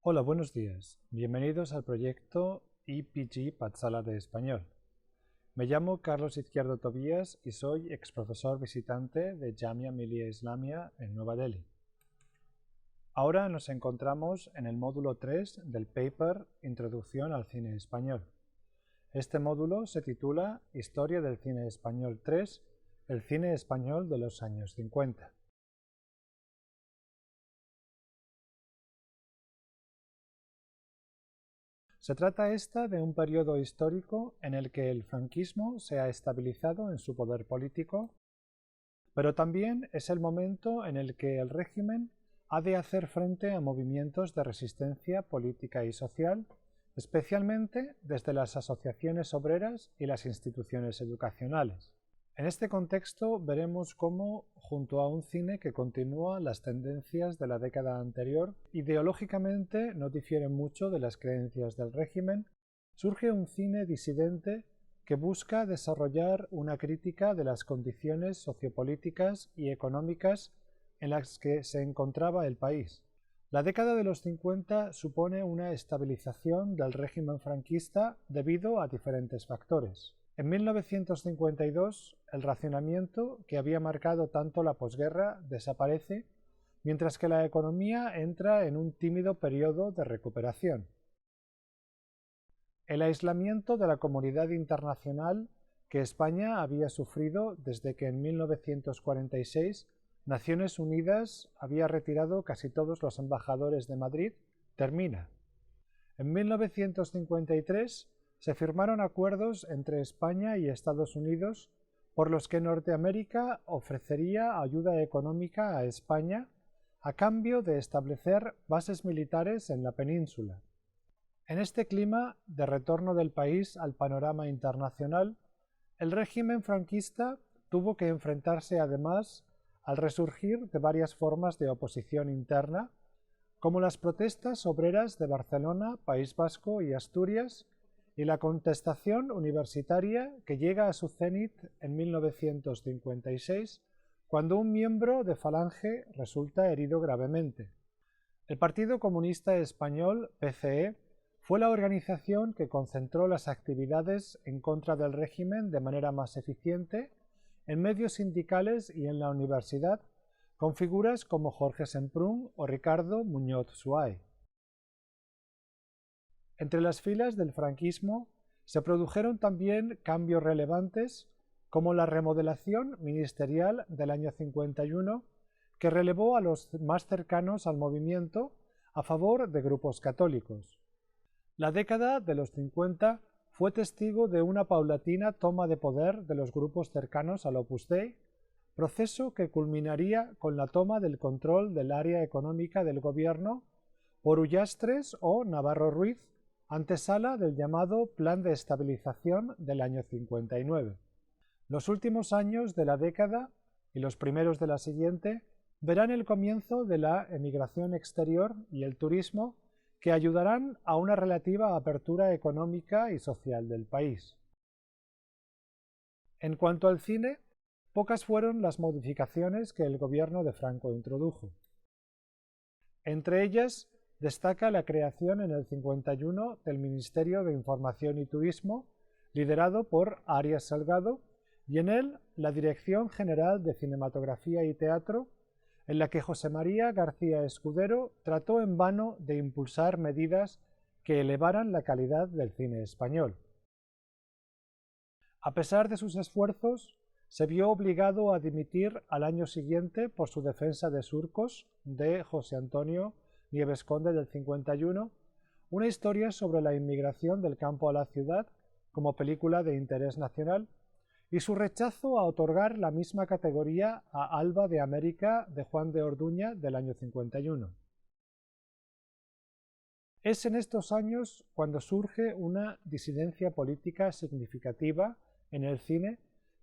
Hola, buenos días. Bienvenidos al proyecto EPG Patsala de Español. Me llamo Carlos Izquierdo Tobías y soy exprofesor visitante de Jamia Millia Islamia en Nueva Delhi. Ahora nos encontramos en el módulo 3 del paper Introducción al cine español. Este módulo se titula Historia del cine español 3, el cine español de los años 50. Se trata de un periodo histórico en el que el franquismo se ha estabilizado en su poder político, pero también es el momento en el que el régimen ha de hacer frente a movimientos de resistencia política y social, especialmente desde las asociaciones obreras y las instituciones educacionales. En este contexto veremos cómo, junto a un cine que continúa las tendencias de la década anterior, ideológicamente no difiere mucho de las creencias del régimen, surge un cine disidente que busca desarrollar una crítica de las condiciones sociopolíticas y económicas en las que se encontraba el país. La década de los 50 supone una estabilización del régimen franquista debido a diferentes factores. En 1952, el racionamiento que había marcado tanto la posguerra desaparece, mientras que la economía entra en un tímido periodo de recuperación. El aislamiento de la comunidad internacional que España había sufrido desde que en 1946 Naciones Unidas había retirado casi todos los embajadores de Madrid termina. En 1953 se firmaron acuerdos entre España y Estados Unidos por los que Norteamérica ofrecería ayuda económica a España a cambio de establecer bases militares en la península. En este clima de retorno del país al panorama internacional, el régimen franquista tuvo que enfrentarse además al resurgir de varias formas de oposición interna, como las protestas obreras de Barcelona, País Vasco y Asturias, y la contestación universitaria que llega a su cenit en 1956, cuando un miembro de Falange resulta herido gravemente. El Partido Comunista Español, PCE, fue la organización que concentró las actividades en contra del régimen de manera más eficiente en medios sindicales y en la universidad, con figuras como Jorge Semprún o Ricardo Muñoz Suay. Entre las filas del franquismo se produjeron también cambios relevantes, como la remodelación ministerial del año 51, que relevó a los más cercanos al movimiento a favor de grupos católicos. La década de los 50 fue testigo de una paulatina toma de poder de los grupos cercanos al Opus Dei, proceso que culminaría con la toma del control del área económica del gobierno por Ullastres o Navarro Ruiz, antesala del llamado Plan de Estabilización del año 59. Los últimos años de la década y los primeros de la siguiente verán el comienzo de la emigración exterior y el turismo, que ayudarán a una relativa apertura económica y social del país. En cuanto al cine, pocas fueron las modificaciones que el gobierno de Franco introdujo. Entre ellas destaca la creación en el 51 del Ministerio de Información y Turismo, liderado por Arias Salgado, y en él la Dirección General de Cinematografía y Teatro, en la que José María García Escudero trató en vano de impulsar medidas que elevaran la calidad del cine español. A pesar de sus esfuerzos, se vio obligado a dimitir al año siguiente por su defensa de Surcos, de José Antonio Nieves Conde del 51, una historia sobre la inmigración del campo a la ciudad como película de interés nacional, y su rechazo a otorgar la misma categoría a Alba de América de Juan de Orduña del año 51. Es en estos años cuando surge una disidencia política significativa en el cine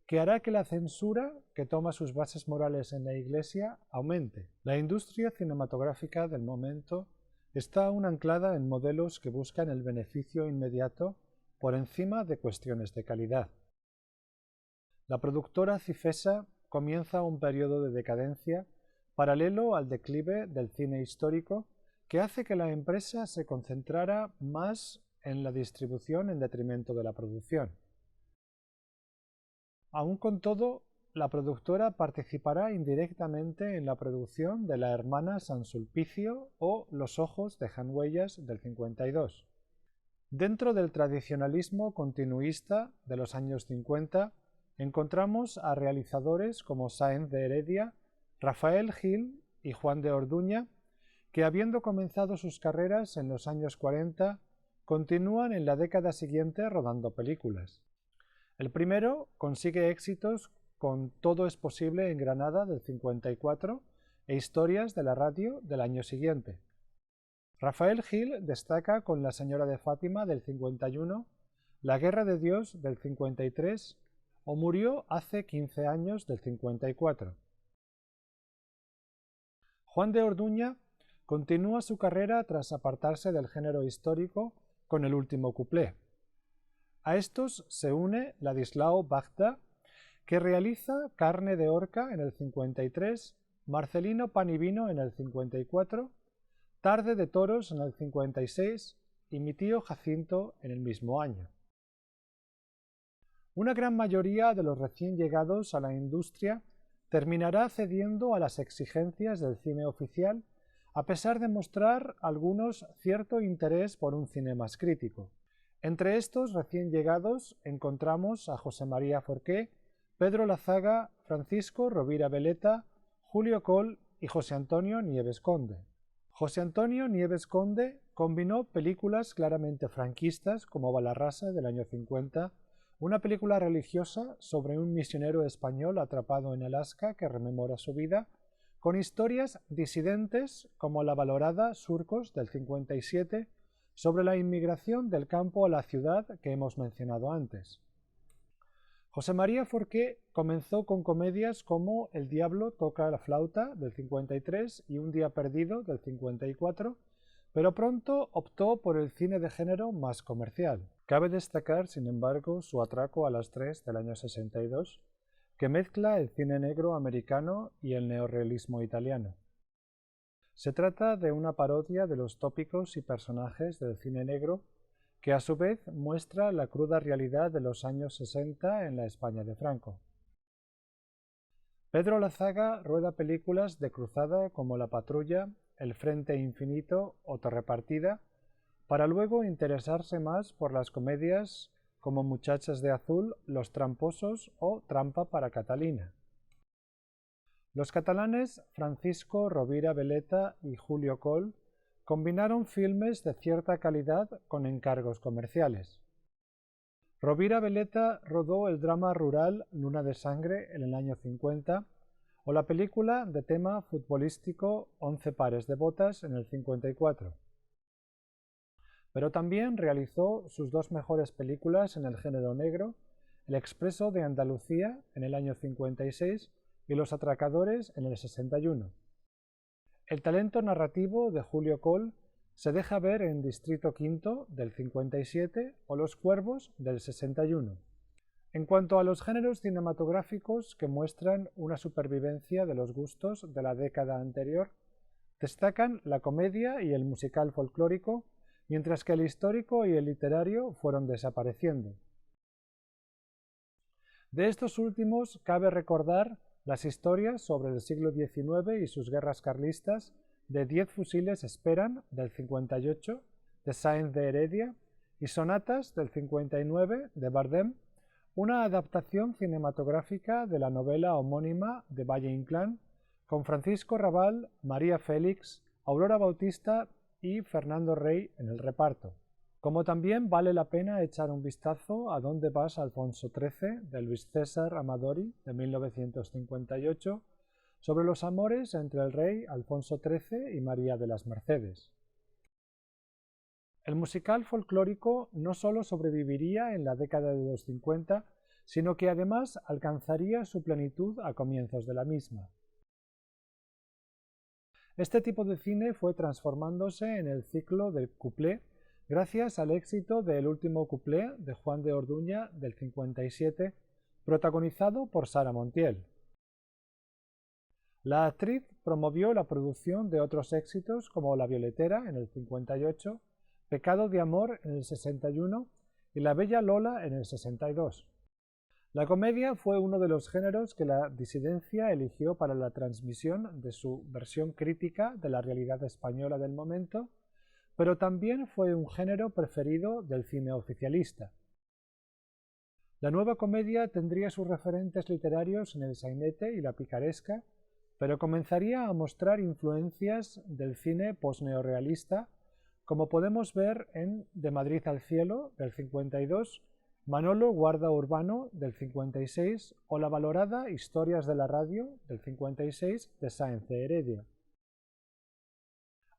que hará que la censura, que toma sus bases morales en la Iglesia, aumente. La industria cinematográfica del momento está aún anclada en modelos que buscan el beneficio inmediato por encima de cuestiones de calidad. La productora Cifesa comienza un periodo de decadencia paralelo al declive del cine histórico que hace que la empresa se concentrara más en la distribución en detrimento de la producción. Aun con todo, la productora participará indirectamente en la producción de La hermana San Sulpicio o Los ojos dejan huellas del 52. Dentro del tradicionalismo continuista de los años 50 encontramos a realizadores como Sáenz de Heredia, Rafael Gil y Juan de Orduña, que habiendo comenzado sus carreras en los años 40, continúan en la década siguiente rodando películas. El primero consigue éxitos con Todo es posible en Granada del 54 e Historias de la radio del año siguiente. Rafael Gil destaca con La señora de Fátima del 51, La guerra de Dios del 53 o Murió hace 15 años del 54. Juan de Orduña continúa su carrera tras apartarse del género histórico con El último cuplé. A estos se une Ladislao Bajda, que realiza Carne de Orca en el 53, Marcelino Pan y Vino en el 54, Tarde de toros en el 56 y Mi tío Jacinto en el mismo año. Una gran mayoría de los recién llegados a la industria terminará cediendo a las exigencias del cine oficial, a pesar de mostrar algunos cierto interés por un cine más crítico. Entre estos recién llegados encontramos a José María Forqué, Pedro Lazaga, Francisco Rovira Veleta, Julio Coll y José Antonio Nieves Conde. José Antonio Nieves Conde combinó películas claramente franquistas como Balarrasa del año 50, una película religiosa sobre un misionero español atrapado en Alaska que rememora su vida, con historias disidentes como la valorada Surcos del 57 sobre la inmigración del campo a la ciudad que hemos mencionado antes. José María Forqué comenzó con comedias como El diablo toca la flauta del 53 y Un día perdido del 54, pero pronto optó por el cine de género más comercial. Cabe destacar, sin embargo, su Atraco a las 3 del año 62, que mezcla el cine negro americano y el neorrealismo italiano. Se trata de una parodia de los tópicos y personajes del cine negro que a su vez muestra la cruda realidad de los años 60 en la España de Franco. Pedro Lazaga rueda películas de cruzada como La patrulla, El frente infinito o Torrepartida, para luego interesarse más por las comedias como Muchachas de azul, Los tramposos o Trampa para Catalina. Los catalanes Francisco Rovira Veleta y Julio Coll combinaron filmes de cierta calidad con encargos comerciales. Rovira Veleta rodó el drama rural Luna de sangre en el año 50 o la película de tema futbolístico 11 pares de botas en el 54. Pero también realizó sus dos mejores películas en el género negro, El expreso de Andalucía en el año 56 y Los atracadores en el 61. El talento narrativo de Julio Coll se deja ver en Distrito V del 57 o Los cuervos del 61. En cuanto a los géneros cinematográficos que muestran una supervivencia de los gustos de la década anterior, destacan la comedia y el musical folclórico, mientras que el histórico y el literario fueron desapareciendo. De estos últimos cabe recordar las historias sobre el siglo XIX y sus guerras carlistas de 10 fusiles esperan del 58 de Sáenz de Heredia y Sonatas del 59 de Bardem, una adaptación cinematográfica de la novela homónima de Valle Inclán con Francisco Rabal, María Félix, Aurora Bautista y Fernando Rey en el reparto. Como también vale la pena echar un vistazo a ¿Dónde vas, Alfonso XIII? De Luis César Amadori de 1958, sobre los amores entre el rey Alfonso XIII y María de las Mercedes. El musical folclórico no solo sobreviviría en la década de los 50, sino que además alcanzaría su plenitud a comienzos de la misma. Este tipo de cine fue transformándose en el ciclo del cuplé gracias al éxito de El último cuplé de Juan de Orduña del 57, protagonizado por Sara Montiel. La actriz promovió la producción de otros éxitos como La Violetera en el 58, Pecado de amor en el 61 y La Bella Lola en el 62. La comedia fue uno de los géneros que la disidencia eligió para la transmisión de su versión crítica de la realidad española del momento, pero también fue un género preferido del cine oficialista. La nueva comedia tendría sus referentes literarios en el sainete y la picaresca, pero comenzaría a mostrar influencias del cine posneorrealista, como podemos ver en De Madrid al cielo, del 52, Manolo guarda urbano, del 56, o la valorada Historias de la radio, del 56, de Sáenz de Heredia.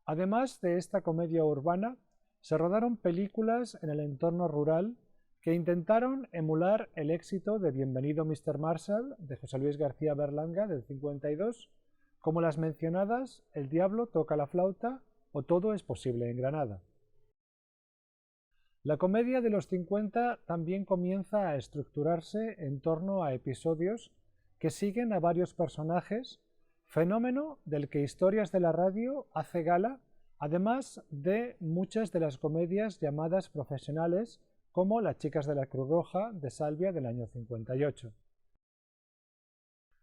Además de esta comedia urbana, se rodaron películas en el entorno rural que intentaron emular el éxito de Bienvenido Mr. Marshall, de José Luis García Berlanga, del 52, como las mencionadas El diablo toca la flauta o Todo es posible en Granada. La comedia de los 50 también comienza a estructurarse en torno a episodios que siguen a varios personajes, fenómeno del que Historias de la radio hace gala, además de muchas de las comedias llamadas profesionales, como Las chicas de la Cruz Roja, de Salvia, del año 58.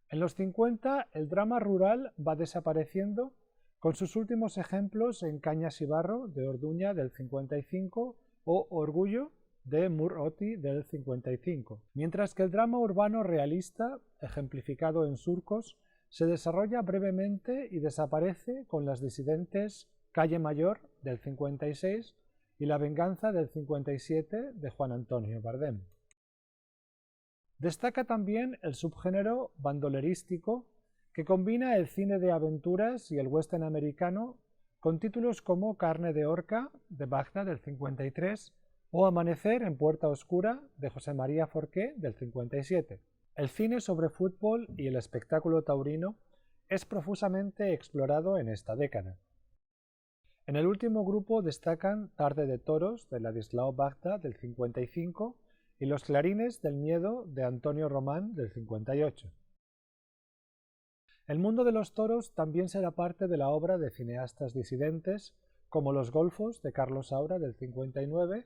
En los 50 el drama rural va desapareciendo, con sus últimos ejemplos en Cañas y barro, de Orduña, del 55, o Orgullo, de Muroti, del 55, mientras que el drama urbano realista, ejemplificado en Surcos, se desarrolla brevemente y desaparece con las disidentes Calle Mayor, del 56, y La venganza, del 57, de Juan Antonio Bardem. Destaca también el subgénero bandolerístico, que combina el cine de aventuras y el western americano con títulos como Carne de Orca, de Bagda, del 53, o Amanecer en Puerta Oscura, de José María Forqué, del 57. El cine sobre fútbol y el espectáculo taurino es profusamente explorado en esta década. En el último grupo destacan Tarde de toros, de Ladislao Bagda, del 55, y Los clarines del miedo, de Antonio Román, del 58. El mundo de los toros también será parte de la obra de cineastas disidentes como Los golfos, de Carlos Saura, del 59,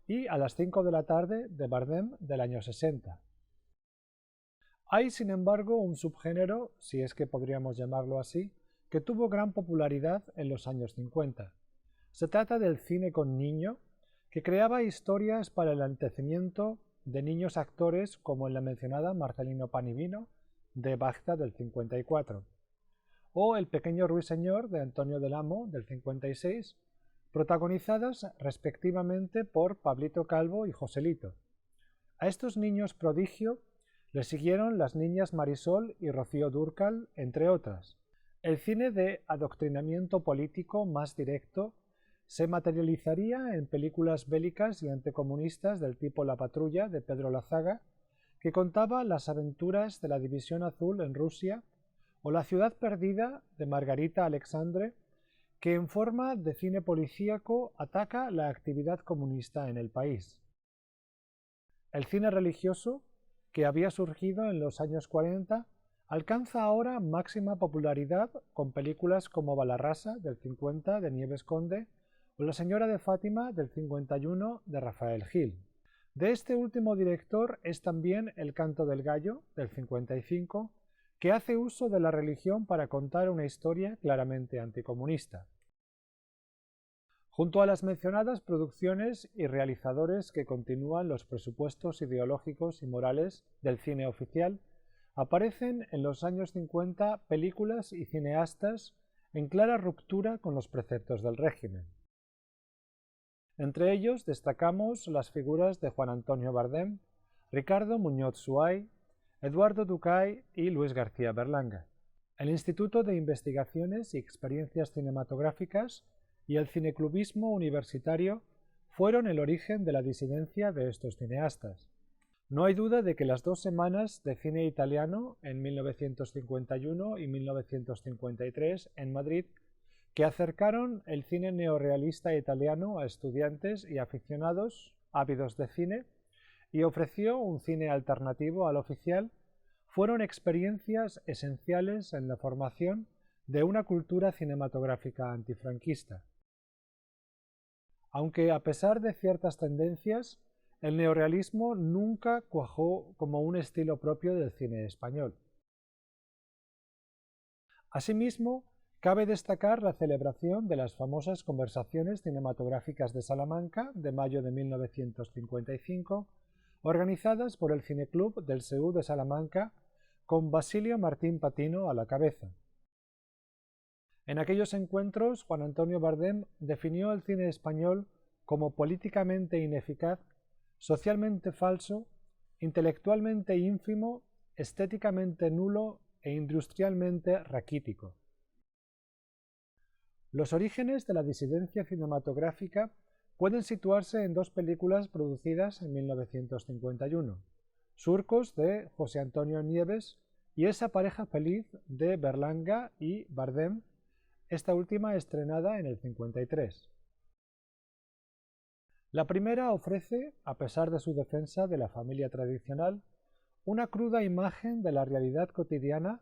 y A las 5 de la tarde, de Bardem, del año 60. Hay, sin embargo, un subgénero, si es que podríamos llamarlo así, que tuvo gran popularidad en los años 50. Se trata del cine con niño, que creaba historias para el enaltecimiento de niños actores como en la mencionada Marcelino Pan y Vino, de Bagda, del 54, o El pequeño ruiseñor, de Antonio del Amo, del 56, protagonizadas respectivamente por Pablito Calvo y Joselito. A estos niños prodigio le siguieron las niñas Marisol y Rocío Dúrcal, entre otras. El cine de adoctrinamiento político más directo se materializaría en películas bélicas y anticomunistas del tipo La patrulla, de Pedro Lazaga, que contaba las aventuras de la División Azul en Rusia, o La ciudad perdida, de Margarita Alexandre, que en forma de cine policíaco ataca la actividad comunista en el país. El cine religioso, que había surgido en los años 40, alcanza ahora máxima popularidad con películas como Balarrasa, del 50, de Nieves Conde, o La señora de Fátima, del 51, de Rafael Gil. De este último director es también El canto del gallo, del 55, que hace uso de la religión para contar una historia claramente anticomunista. Junto a las mencionadas producciones y realizadores que continúan los presupuestos ideológicos y morales del cine oficial, aparecen en los años 50 películas y cineastas en clara ruptura con los preceptos del régimen. Entre ellos destacamos las figuras de Juan Antonio Bardem, Ricardo Muñoz Suay, Eduardo Ducay y Luis García Berlanga. El Instituto de Investigaciones y Experiencias Cinematográficas y el cineclubismo universitario fueron el origen de la disidencia de estos cineastas. No hay duda de que las 2 semanas de cine italiano en 1951 y 1953 en Madrid, que acercaron el cine neorrealista italiano a estudiantes y aficionados ávidos de cine y ofreció un cine alternativo al oficial, fueron experiencias esenciales en la formación de una cultura cinematográfica antifranquista. Aunque a pesar de ciertas tendencias, el neorrealismo nunca cuajó como un estilo propio del cine español. Asimismo, cabe destacar la celebración de las famosas Conversaciones Cinematográficas de Salamanca de mayo de 1955, organizadas por el Cineclub del SEU de Salamanca, con Basilio Martín Patino a la cabeza. En aquellos encuentros, Juan Antonio Bardem definió el cine español como políticamente ineficaz, socialmente falso, intelectualmente ínfimo, estéticamente nulo e industrialmente raquítico. Los orígenes de la disidencia cinematográfica pueden situarse en dos películas producidas en 1951, Surcos de José Antonio Nieves y Esa pareja feliz de Berlanga y Bardem, esta última estrenada en el 53. La primera ofrece, a pesar de su defensa de la familia tradicional, una cruda imagen de la realidad cotidiana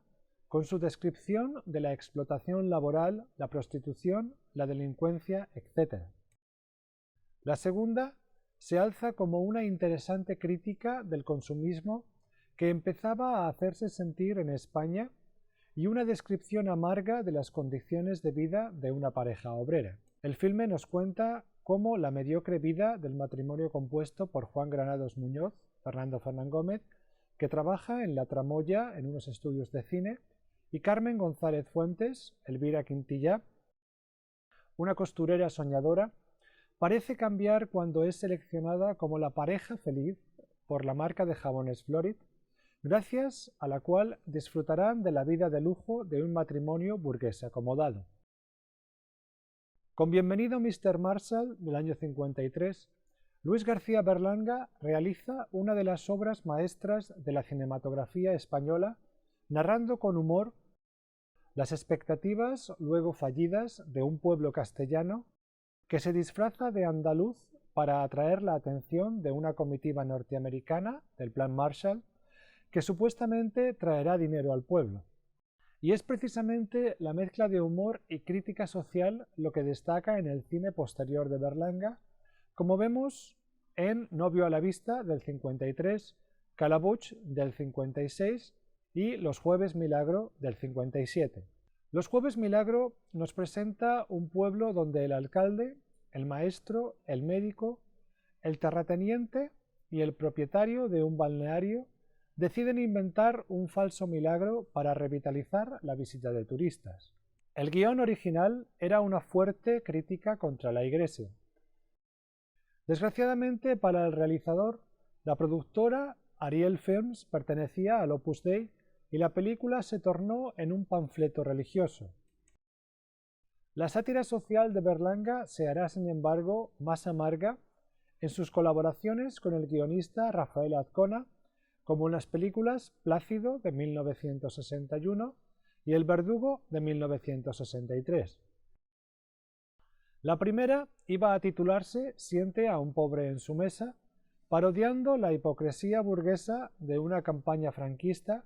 con su descripción de la explotación laboral, la prostitución, la delincuencia, etc. La segunda se alza como una interesante crítica del consumismo que empezaba a hacerse sentir en España y una descripción amarga de las condiciones de vida de una pareja obrera. El filme nos cuenta cómo la mediocre vida del matrimonio compuesto por Juan Granados Muñoz, Fernando Fernán Gómez, que trabaja en La Tramoya en unos estudios de cine, y Carmen González Fuentes, Elvira Quintillá, una costurera soñadora, parece cambiar cuando es seleccionada como la pareja feliz por la marca de jabones Florid, gracias a la cual disfrutarán de la vida de lujo de un matrimonio burgués acomodado. Con Bienvenido Mr. Marshall, del año 53, Luis García Berlanga realiza una de las obras maestras de la cinematografía española, narrando con humor las expectativas luego fallidas de un pueblo castellano que se disfraza de andaluz para atraer la atención de una comitiva norteamericana del Plan Marshall que supuestamente traerá dinero al pueblo. Y es precisamente la mezcla de humor y crítica social lo que destaca en el cine posterior de Berlanga, como vemos en Novio a la vista del 53, Calabuch del 56 y Los Jueves Milagro del 57. Los Jueves Milagro nos presenta un pueblo donde el alcalde, el maestro, el médico, el terrateniente y el propietario de un balneario deciden inventar un falso milagro para revitalizar la visita de turistas. El guión original era una fuerte crítica contra la Iglesia. Desgraciadamente para el realizador, la productora Ariel Films pertenecía al Opus Dei y la película se tornó en un panfleto religioso. La sátira social de Berlanga se hará, sin embargo, más amarga en sus colaboraciones con el guionista Rafael Azcona, como en las películas Plácido de 1961 y El Verdugo de 1963. La primera iba a titularse Siente a un pobre en su mesa, parodiando la hipocresía burguesa de una campaña franquista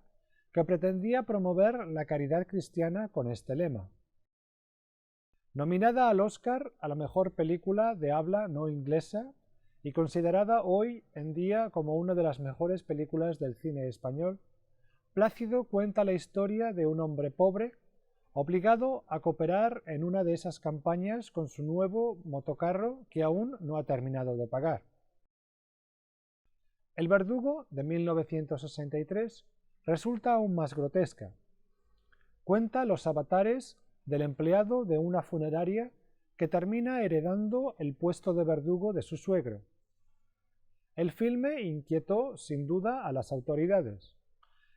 que pretendía promover la caridad cristiana con este lema. Nominada al Oscar a la mejor película de habla no inglesa y considerada hoy en día como una de las mejores películas del cine español, Plácido cuenta la historia de un hombre pobre obligado a cooperar en una de esas campañas con su nuevo motocarro que aún no ha terminado de pagar. El Verdugo, de 1963, resulta aún más grotesca. Cuenta los avatares del empleado de una funeraria que termina heredando el puesto de verdugo de su suegro. El filme inquietó sin duda a las autoridades.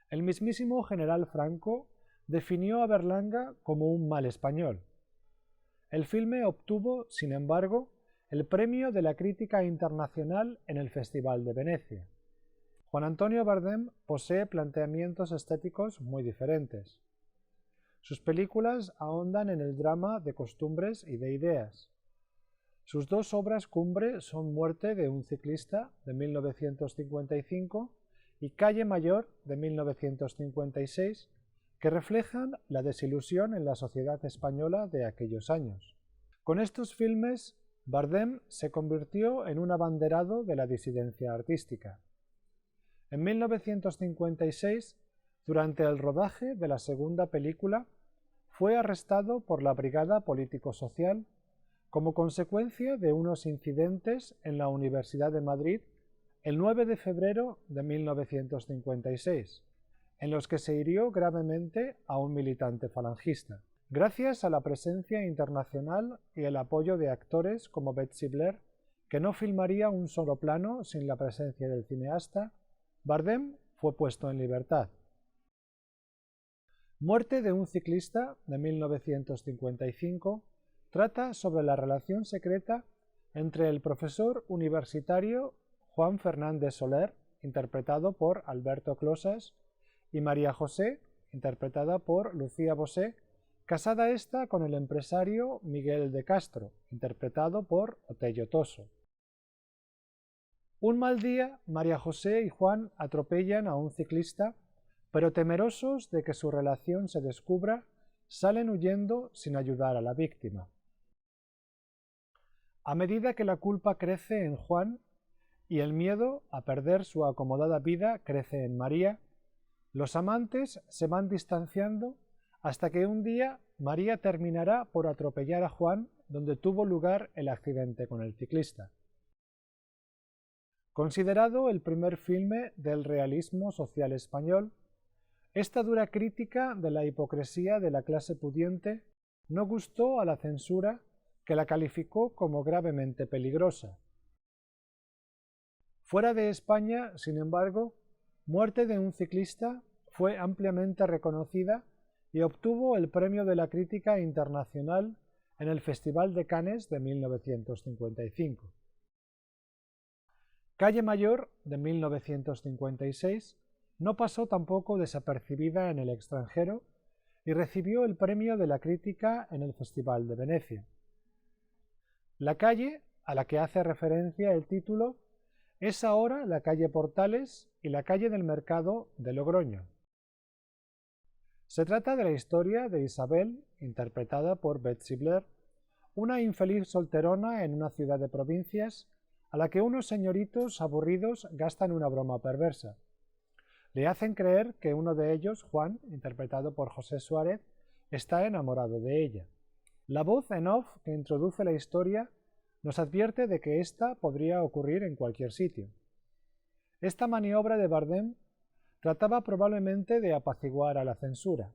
El mismísimo general Franco definió a Berlanga como un mal español. El filme obtuvo, sin embargo, el premio de la crítica internacional en el Festival de Venecia. Juan Antonio Bardem posee planteamientos estéticos muy diferentes. Sus películas ahondan en el drama de costumbres y de ideas. Sus dos obras cumbre son Muerte de un ciclista, de 1955, y Calle Mayor de 1956, que reflejan la desilusión en la sociedad española de aquellos años. Con estos filmes, Bardem se convirtió en un abanderado de la disidencia artística. En 1956, durante el rodaje de la segunda película, fue arrestado por la Brigada Político-Social como consecuencia de unos incidentes en la Universidad de Madrid el 9 de febrero de 1956, en los que se hirió gravemente a un militante falangista. Gracias a la presencia internacional y el apoyo de actores como Betsy Blair, que no filmaría un solo plano sin la presencia del cineasta, Bardem fue puesto en libertad. Muerte de un ciclista de 1955 trata sobre la relación secreta entre el profesor universitario Juan Fernández Soler, interpretado por Alberto Closas, y María José, interpretada por Lucía Bosé, casada esta con el empresario Miguel de Castro, interpretado por Otello Toso. Un mal día, María José y Juan atropellan a un ciclista, pero temerosos de que su relación se descubra, salen huyendo sin ayudar a la víctima. A medida que la culpa crece en Juan y el miedo a perder su acomodada vida crece en María, los amantes se van distanciando hasta que un día María terminará por atropellar a Juan donde tuvo lugar el accidente con el ciclista. Considerado el primer filme del realismo social español, esta dura crítica de la hipocresía de la clase pudiente no gustó a la censura, que la calificó como gravemente peligrosa. Fuera de España, sin embargo, Muerte de un ciclista fue ampliamente reconocida y obtuvo el Premio de la Crítica Internacional en el Festival de Cannes de 1955. Calle Mayor, de 1956, no pasó tampoco desapercibida en el extranjero y recibió el Premio de la Crítica en el Festival de Venecia. La calle, a la que hace referencia el título, es ahora la calle Portales y la calle del Mercado de Logroño. Se trata de la historia de Isabel, interpretada por Betsy Blair, una infeliz solterona en una ciudad de provincias a la que unos señoritos aburridos gastan una broma perversa. Le hacen creer que uno de ellos, Juan, interpretado por José Suárez, está enamorado de ella. La voz en off que introduce la historia nos advierte de que ésta podría ocurrir en cualquier sitio. Esta maniobra de Bardem trataba probablemente de apaciguar a la censura,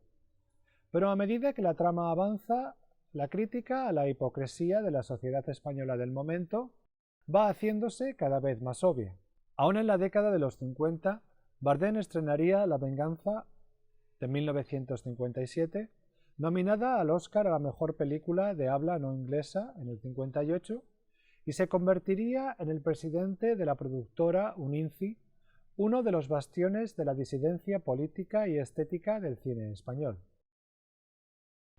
pero a medida que la trama avanza, la crítica a la hipocresía de la sociedad española del momento va haciéndose cada vez más obvia. Aún en la década de los 50, Bardem estrenaría La venganza de 1957, nominada al Oscar a la mejor película de habla no inglesa en el 58, y se convertiría en el presidente de la productora Uninci, uno de los bastiones de la disidencia política y estética del cine español.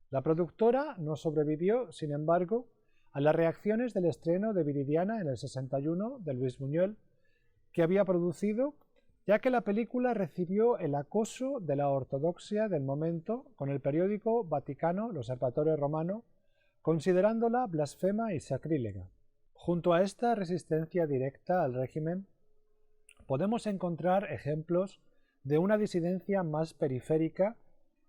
La productora no sobrevivió, sin embargo, a las reacciones del estreno de Viridiana en el 61 de Luis Buñuel, que había producido, ya que la película recibió el acoso de la ortodoxia del momento con el periódico vaticano L'Osservatore Romano, considerándola blasfema y sacrílega. Junto a esta resistencia directa al régimen, podemos encontrar ejemplos de una disidencia más periférica,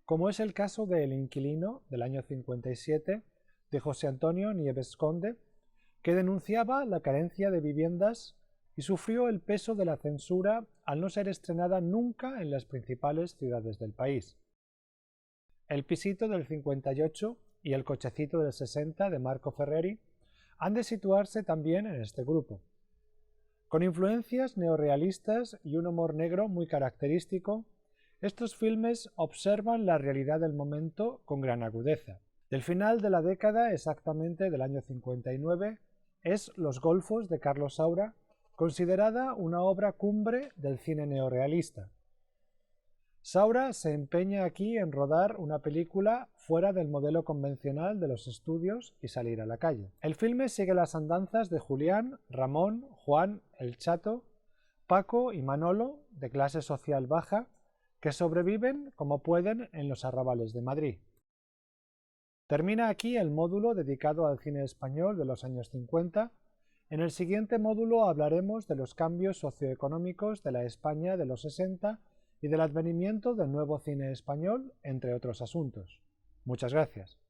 como es el caso de El inquilino, del año 57, de José Antonio Nieves Conde, que denunciaba la carencia de viviendas y sufrió el peso de la censura al no ser estrenada nunca en las principales ciudades del país. El pisito del 58 y El cochecito del 60 de Marco Ferreri han de situarse también en este grupo. Con influencias neorrealistas y un humor negro muy característico, estos filmes observan la realidad del momento con gran agudeza. Del final de la década, exactamente del año 59, es Los golfos de Carlos Saura, considerada una obra cumbre del cine neorrealista. Saura se empeña aquí en rodar una película fuera del modelo convencional de los estudios y salir a la calle. El filme sigue las andanzas de Julián, Ramón, Juan, el Chato, Paco y Manolo, de clase social baja, que sobreviven como pueden en los arrabales de Madrid. Termina aquí el módulo dedicado al cine español de los años 50. En el siguiente módulo hablaremos de los cambios socioeconómicos de la España de los 60 y del advenimiento del nuevo cine español, entre otros asuntos. Muchas gracias.